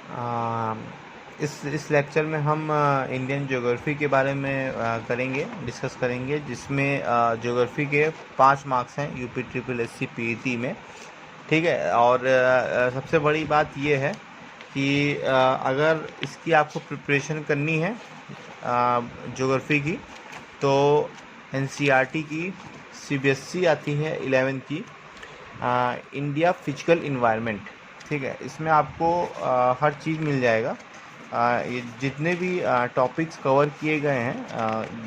आ, इस लेक्चर में हम इंडियन ज्योग्राफी के बारे में करेंगे, डिस्कस करेंगे, जिसमें ज्योग्राफी के 5 मार्क्स हैं UP triple S C PET में। ठीक है। और सबसे बड़ी बात ये है कि अगर इसकी आपको प्रिपरेशन करनी है ज्योग्राफी की, तो एनसीईआरटी की सीबीएसई आती है 11th की, इंडिया फिजिकल इन्वायरमेंट। ठीक है। इसमें आपको हर चीज़ मिल जाएगा। ये जितने भी टॉपिक्स कवर किए गए हैं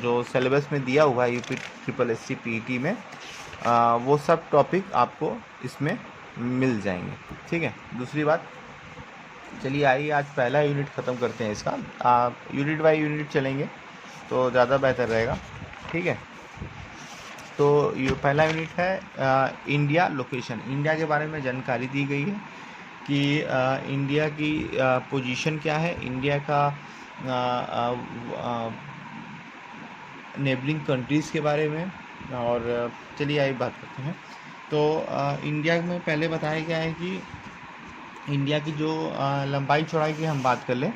जो सिलेबस में दिया हुआ है UP triple S C PET में, वो सब टॉपिक आपको इसमें मिल जाएंगे। ठीक है। दूसरी बात, चलिए आइए आज पहला यूनिट ख़त्म करते हैं इसका। यूनिट बाय यूनिट चलेंगे तो ज़्यादा बेहतर रहेगा। ठीक है। तो ये पहला यूनिट है इंडिया लोकेशन। इंडिया के बारे में जानकारी दी गई है कि इंडिया की पोजीशन क्या है, इंडिया का नेबलिंग कंट्रीज़ के बारे में। और चलिए आइए बात करते हैं। तो इंडिया में पहले बताया गया है कि इंडिया की जो लंबाई चौड़ाई की हम बात कर लें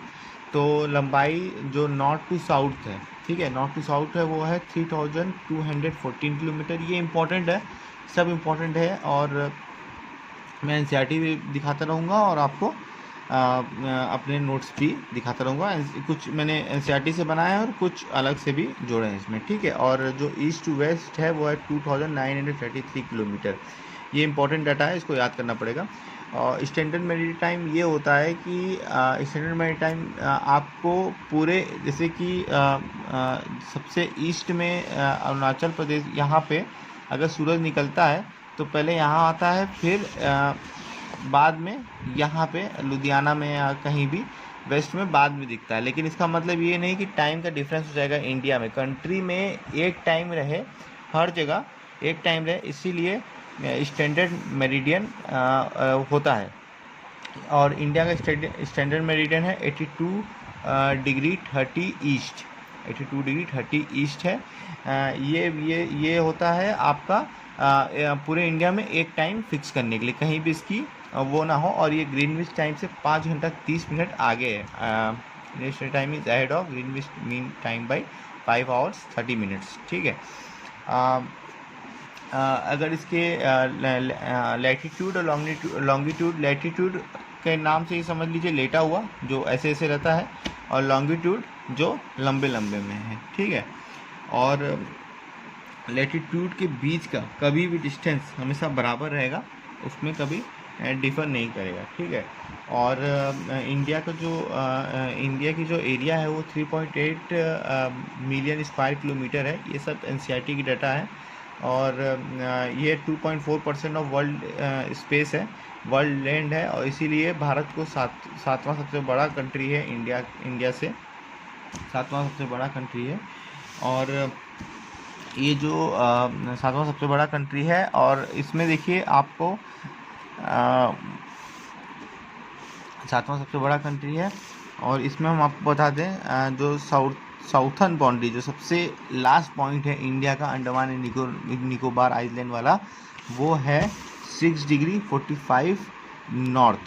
तो लंबाई जो नॉर्थ टू साउथ है, ठीक है, नॉर्थ टू साउथ है, वो है 3214 किलोमीटर। ये इम्पोर्टेंट है, सब इम्पोर्टेंट है। और मैं एनसीईआरटी भी दिखाता रहूँगा और आपको अपने नोट्स भी दिखाता रहूँगा। कुछ मैंने एनसीईआरटी से बनाया है और कुछ अलग से भी जोड़े हैं इसमें। ठीक है। और जो ईस्ट टू वेस्ट है वो है 2933 किलोमीटर। ये इंपॉर्टेंट डाटा है, इसको याद करना पड़ेगा। और स्टैंडर्ड मेरीटाइम ये होता है कि स्टैंडर्ड मेरीटाइम आपको पूरे, जैसे कि सबसे ईस्ट में अरुणाचल प्रदेश, यहाँ पे अगर सूरज निकलता है तो पहले यहाँ आता है, फिर बाद में यहाँ पे लुधियाना में या कहीं भी वेस्ट में बाद में दिखता है। लेकिन इसका मतलब ये नहीं कि टाइम का डिफरेंस हो जाएगा। इंडिया में, कंट्री में एक टाइम रहे, हर जगह एक टाइम रहे, इसीलिए स्टैंडर्ड मेरिडियन होता है। और इंडिया का स्टैंडर्ड मेरिडियन है 82 डिग्री 30 ईस्ट, 82 डिग्री 30 ईस्ट है। ये होता है आपका पूरे इंडिया में एक टाइम फिक्स करने के लिए, कहीं भी इसकी वो ना हो। और ये ग्रीनविच टाइम से 5 घंटा 30 मिनट आगे है। National time is ahead of Greenwich mean time by 5 hours 30 minutes. ठीक है। अगर इसके लैटिट्यूड और लॉन्गिट्यूड, लैटिट्यूड के नाम से ही समझ लीजिए लेटा हुआ, जो ऐसे ऐसे रहता है, और लॉन्गिट्यूड जो लंबे लंबे में है। ठीक है। और लैटिट्यूड के बीच का कभी भी डिस्टेंस हमेशा बराबर रहेगा, उसमें कभी डिफर नहीं करेगा। ठीक है। और इंडिया की जो एरिया है वो 3.8 मिलियन स्क्वायर किलोमीटर है। ये सब एनसीईआरटी की डाटा है। और ये 2.4% ऑफ वर्ल्ड स्पेस है, वर्ल्ड लैंड है। और इसीलिए भारत को सातवां सबसे बड़ा कंट्री है, इंडिया से सातवां सबसे बड़ा कंट्री है। और ये जो सातवां सबसे बड़ा कंट्री है, और इसमें देखिए आपको सातवां सबसे बड़ा कंट्री है। और इसमें हम आपको बता दें जो साउथर्न बाउंड्री, जो सबसे लास्ट पॉइंट है इंडिया का, अंडमान एंड निकोबार आइलैंड वाला, वो है 6 डिग्री 45 नॉर्थ।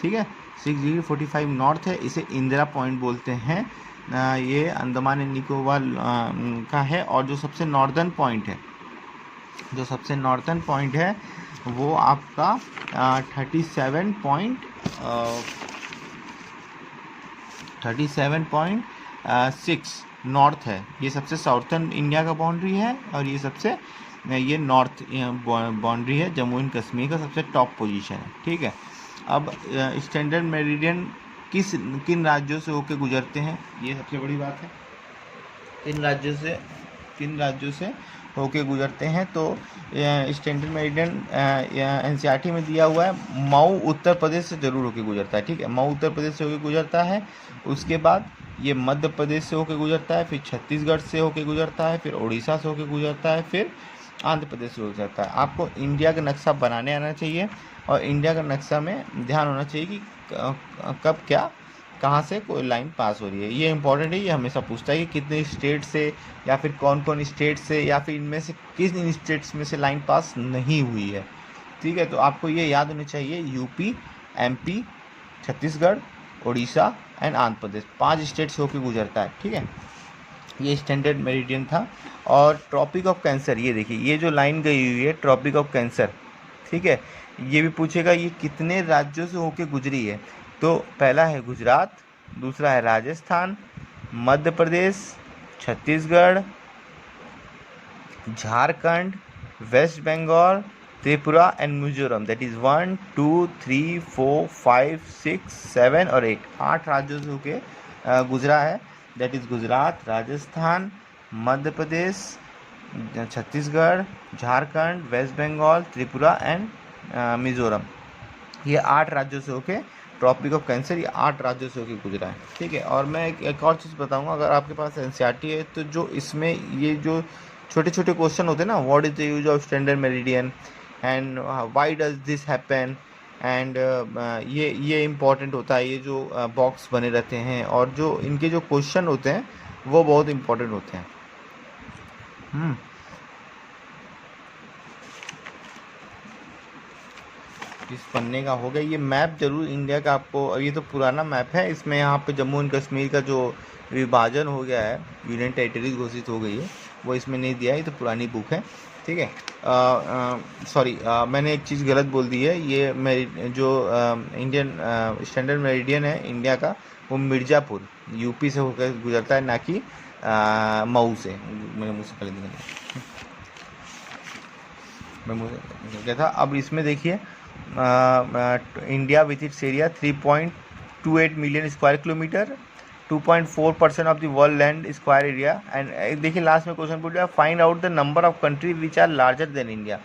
ठीक है। 6 डिग्री 45 नॉर्थ है, इसे इंदिरा पॉइंट बोलते हैं। ये अंडमान एंड निकोबार का है। और जो सबसे नॉर्दर्न पॉइंट है वो आपका 37.6 नॉर्थ है। ये सबसे साउथर्न इंडिया का बाउंड्री है। और ये नॉर्थ बाउंड्री है, जम्मू एंड कश्मीर का सबसे टॉप पोजीशन है। ठीक है। अब स्टैंडर्ड मेरिडियन किन राज्यों से होकर गुजरते हैं, ये सबसे बड़ी बात है। किन राज्यों से होके गुजरते हैं, तो स्टैंडर्ड मेरिडियन एनसीईआरटी में दिया हुआ है, मऊ उत्तर प्रदेश से जरूर होके गुजरता है। ठीक है। मऊ उत्तर प्रदेश से होके गुजरता है। उसके बाद ये मध्य प्रदेश से होके गुजरता है, फिर छत्तीसगढ़ से होके गुजरता है, फिर उड़ीसा से होके गुजरता है, फिर आंध्र प्रदेश से हो जाता है। आपको इंडिया का नक्शा बनाने आना चाहिए, और इंडिया का नक्शा में ध्यान होना चाहिए कि कब क्या कहाँ से कोई लाइन पास हो रही है। ये इंपॉर्टेंट है, ये हमेशा पूछता है कि कितने स्टेट से, या फिर कौन कौन स्टेट से, या फिर इनमें से किस इन स्टेट्स में से लाइन पास नहीं हुई है। ठीक है। तो आपको ये याद होनी चाहिए, UP, MP, Chhattisgarh, Orissa and Andhra Pradesh, 5 state से होकर गुजरता है। ठीक है, ये स्टैंडर्ड मेरिडियन था। और ट्रॉपिक ऑफ कैंसर, ये देखिए ये जो लाइन गई हुई है ट्रॉपिक ऑफ कैंसर, ठीक है, ये भी पूछेगा ये कितने राज्यों से होके गुजरी है। तो पहला है गुजरात, दूसरा है Rajasthan, Madhya Pradesh, Chhattisgarh, Jharkhand, West Bengal, Tripura and Mizoram. That is 1 2 3 4 5 6 7 और 8, 8 राज्यों से होके गुजरा है। That is Gujarat, Rajasthan, Madhya Pradesh, Chhattisgarh, Jharkhand, West Bengal, Tripura and Mizoram. ये 8 राज्यों से होके ट्रॉपिक ऑफ कैंसर, ये 8 राज्यों से होके गुजरा है। ठीक है, और मैं एक और चीज़ बताऊंगा, अगर आपके पास एनसीईआरटी है तो जो इसमें ये जो छोटे छोटे क्वेश्चन होते हैं ना, what is the use of standard meridian and why does this happen and ये इम्पॉर्टेंट होता है, ये जो बॉक्स बने रहते हैं और जो इनके जो क्वेश्चन होते हैं वो बहुत इम्पोर्टेंट होते हैं। इस पन्ने का हो गया। ये मैप जरूर इंडिया का आपको, ये तो पुराना मैप है, इसमें यहाँ पे जम्मू एंड कश्मीर का जो विभाजन हो गया है, यूनियन टेरिटरीज घोषित हो गई है, वो इसमें नहीं दिया है, ये तो पुरानी बुक है। ठीक है, सॉरी मैंने एक चीज़ गलत बोल दी है। ये जो इंडियन स्टैंडर्ड मेरिडियन है इंडिया का, वो मिर्ज़ापुर यूपी से होकर गुजरता है, ना कि मऊ से। मेरे मुँह से गलत निकल मैं मुझे क्या था। अब इसमें देखिए India with its area 3.28 million square kilometre, 2.4% of the world land square area. And देखिए लास्ट में क्वेश्चन पूछ रहा है find out the number of country which are larger than India.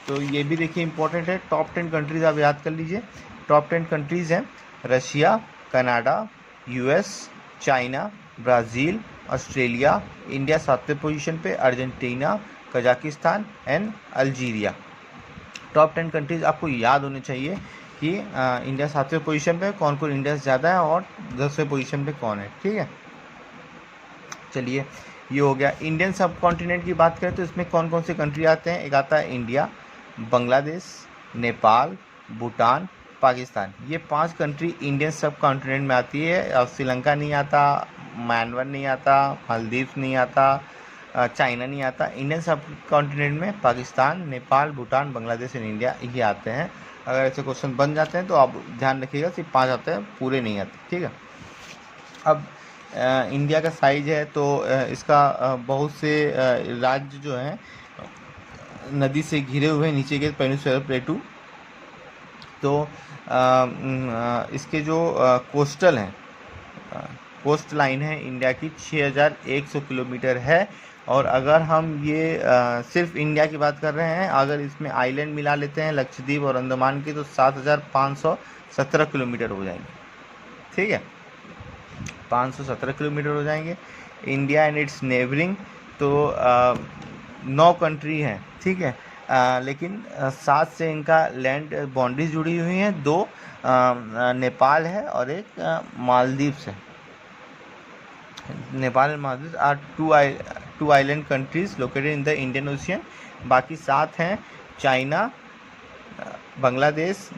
तो ये भी देखिए इंपॉर्टेंट है। टॉप 10 कंट्रीज आप याद कर लीजिए। टॉप 10 कंट्रीज हैं Russia, Canada, US, China, Brazil, Australia. India 7वें पोजीशन पे, Argentina, Kazakhstan and Algeria. Top 10 countries आपको याद होने चाहिए कि इंडिया 7वें पोजीशन पे, कौन कौन इंडिया से ज़्यादा है और 10वें पोजीशन पे कौन है। ठीक है, चलिए ये हो गया। इंडियन सब कॉन्टिनेंट की बात करें तो इसमें कौन कौन से कंट्री आते हैं। एक आता है इंडिया, बांग्लादेश, नेपाल, भूटान, पाकिस्तान। ये 5 कंट्री इंडियन सब कॉन्टिनेंट में आती है। और श्रीलंका नहीं आता, म्यांमार नहीं आता, मालदीव नहीं आता, चाइना नहीं आता। इंडियन सब कॉन्टिनेंट में पाकिस्तान, नेपाल, भूटान, बांग्लादेश एंड इंडिया ये आते हैं। अगर ऐसे क्वेश्चन बन जाते हैं तो आप ध्यान रखिएगा, सिर्फ 5 आते हैं, पूरे नहीं आते। ठीक है, अब इंडिया का साइज है तो इसका बहुत से राज्य जो हैं नदी से घिरे हुए हैं, नीचे के पेनिनसुलर प्लेटू। तो इसके जो कोस्टल हैं, कोस्ट लाइन है इंडिया की 6100 किलोमीटर है। और अगर हम ये सिर्फ इंडिया की बात कर रहे हैं, अगर इसमें आइलैंड मिला लेते हैं लक्षद्वीप और अंडमान की, तो 7517 किलोमीटर हो जाएंगे। ठीक है, 517 किलोमीटर हो जाएंगे। इंडिया एंड इट्स नेबरिंग तो 9 कंट्री हैं। ठीक है, लेकिन 7 से इनका लैंड बाउंड्रीज जुड़ी हुई हैं। 2 नेपाल है और एक मालदीव्स है। Nepal and Maldives are two island countries located in the Indian ocean. बाकी 7 हैं चाइना, बांग्लादेश।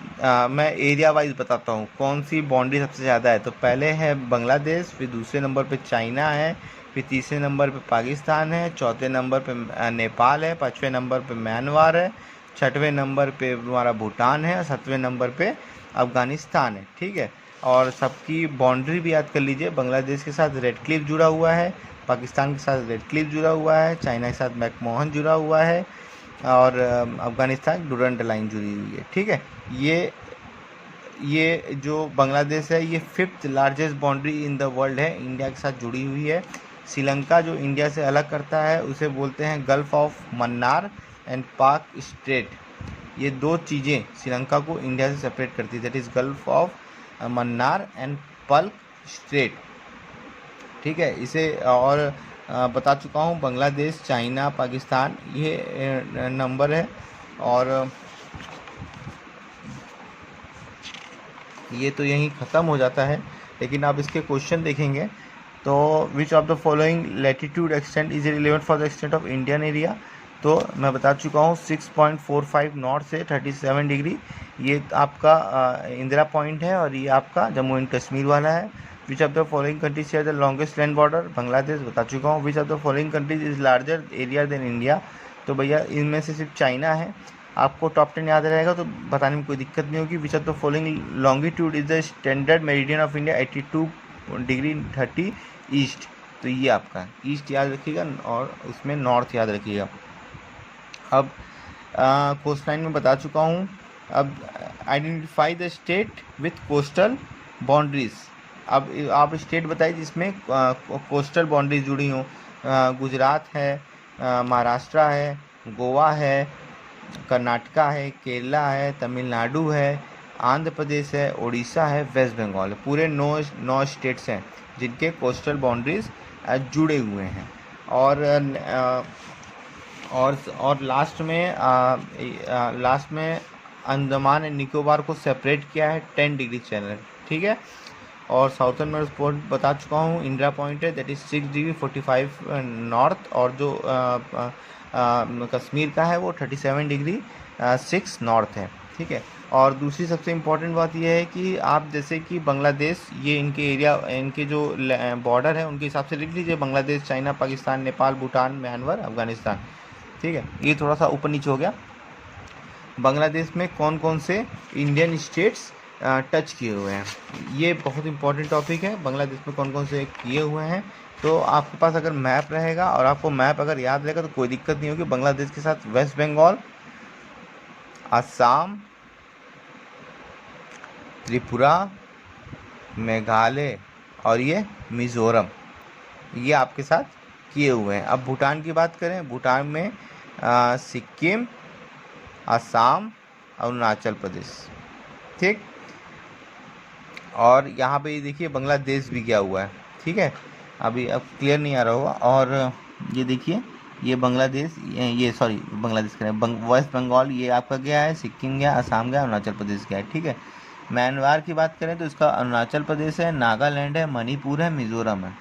मैं एरिया वाइज बताता हूँ कौन सी बाउंड्री सबसे ज़्यादा है। तो पहले है बांग्लादेश, फिर दूसरे नंबर पे चाइना है, फिर तीसरे नंबर पे पाकिस्तान है, चौथे नंबर पे नेपाल है, 5वें नंबर पे म्यांमार है, 6वें नंबर पे हमारा भूटान है और 7वें नंबर पे अफ़गानिस्तान है। ठीक है, और सबकी बाउंड्री भी याद कर लीजिए। बांग्लादेश के साथ रेड क्लिफ जुड़ा हुआ है, पाकिस्तान के साथ रेड क्लिफ जुड़ा हुआ है, चाइना के साथ मैकमोहन जुड़ा हुआ है और अफ़गानिस्तान डूरंट लाइन जुड़ी हुई है। ठीक है, ये जो बांग्लादेश है ये 5th largest boundary in the world है, इंडिया के साथ जुड़ी हुई है। श्रीलंका जो इंडिया से अलग करता है उसे बोलते हैं गल्फ ऑफ मन्नार एंड पाक स्ट्रेट। ये 2 चीज़ें श्रीलंका को इंडिया से सेपरेट करती है, that is Gulf of Mannar and Palk Strait. ठीक है, इसे और बता चुका हूँ। बांग्लादेश, चाइना, पाकिस्तान ये नंबर है। और ये तो यहीं ख़त्म हो जाता है, लेकिन आप इसके क्वेश्चन देखेंगे तो विच of the following latitude extent is relevant for the extent of Indian area. तो मैं बता चुका हूँ 6.45 नॉर्थ से 37 डिग्री ये आपका इंदिरा पॉइंट है, और ये आपका जम्मू एंड कश्मीर वाला है। Which of the following countries share the longest land border, Bangladesh बता चुका हूँ। Which of the following countries is larger area than India, तो भैया इनमें से सिर्फ चाइना है। आपको टॉप 10 याद रहेगा तो बताने में कोई दिक्कत नहीं होगी। विच of the following longitude is the standard meridian of India 82 degree 30 east, तो ये आपका ईस्ट याद रखिएगा और उसमें नॉर्थ याद रखिएगा। अब कोस्ट लाइन में बता चुका हूँ। अब identify the state with coastal boundaries, अब आप स्टेट बताइए जिसमें कोस्टल बाउंड्रीज जुड़ी हों। गुजरात है, महाराष्ट्र है, गोवा है, कर्नाटका है, केरला है, तमिलनाडु है, आंध्र प्रदेश है, उड़ीसा है, वेस्ट बंगाल है। पूरे नौ स्टेट्स हैं जिनके कोस्टल बाउंड्रीज जुड़े हुए हैं। और लास्ट में अंडमान एंड निकोबार को सेपरेट किया है 10 डिग्री चैनल, ठीक है। और साउथर्न में पॉइंट बता चुका हूँ, इंदिरा पॉइंट है, दैट इज़ 6 डिग्री 45 नॉर्थ, और जो कश्मीर का है वो 37 डिग्री 6 नॉर्थ है, ठीक है। और दूसरी सबसे इम्पोर्टेंट बात यह है कि आप जैसे कि बांग्लादेश, ये इनके एरिया, इनके जो बॉर्डर है उनके हिसाब से लिख लीजिए, बांग्लादेश, चाइना, पाकिस्तान, नेपाल, भूटान, म्यांमार, अफगानिस्तान, ठीक है। ये थोड़ा सा ऊपर नीचे हो गया। बांग्लादेश में कौन कौन से इंडियन स्टेट्स टच किए हुए हैं, ये बहुत इंपॉर्टेंट टॉपिक है। बांग्लादेश में कौन कौन से किए हुए हैं, तो आपके पास अगर मैप रहेगा और आपको मैप अगर याद रहेगा तो कोई दिक्कत नहीं होगी। बांग्लादेश के साथ वेस्ट बंगाल, असम, त्रिपुरा, मेघालय और ये मिज़ोरम, ये आपके साथ किए हुए हैं। अब भूटान की बात करें, भूटान में सिक्किम, असम, अरुणाचल प्रदेश, ठीक। और यहाँ पे ये देखिए बांग्लादेश भी गया हुआ है, ठीक है। अभी अब क्लियर नहीं आ रहा होगा। और ये देखिए ये बांग्लादेश, ये सॉरी बांग्लादेश करें, वेस्ट बंगाल ये आपका गया है, सिक्किम गया, असम गया, अरुणाचल प्रदेश गया है, ठीक है। म्यांमार की बात करें तो इसका अरुणाचल प्रदेश है, नागालैंड है, मणिपुर है, मिज़ोरम है।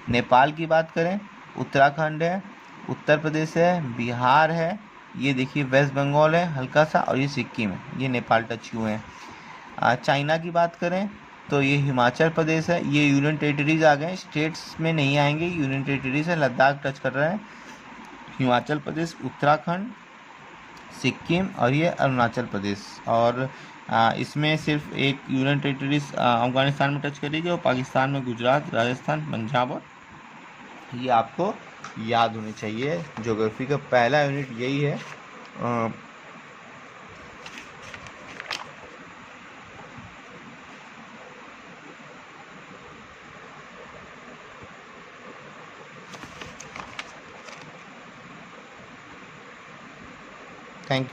नेपाल की बात करें, उत्तराखंड है, उत्तर प्रदेश है, बिहार है, ये देखिए वेस्ट बंगाल है हल्का सा, और ये सिक्किम है, ये नेपाल टच हुए हैं। चाइना की बात करें तो ये हिमाचल प्रदेश है, ये यूनियन टेरिटरीज आ गए, स्टेट्स में नहीं आएंगे, यूनियन टेरिटरीज है, लद्दाख टच कर रहे हैं, हिमाचल प्रदेश, उत्तराखंड, सिक्किम और ये अरुणाचल प्रदेश। और इसमें सिर्फ एक यूनियन टेरिटरीज अफगानिस्तान में टच करेगी, और पाकिस्तान में गुजरात, राजस्थान, पंजाब, और ये आपको याद होनी चाहिए। ज्योग्राफी का पहला यूनिट यही है। Thank you.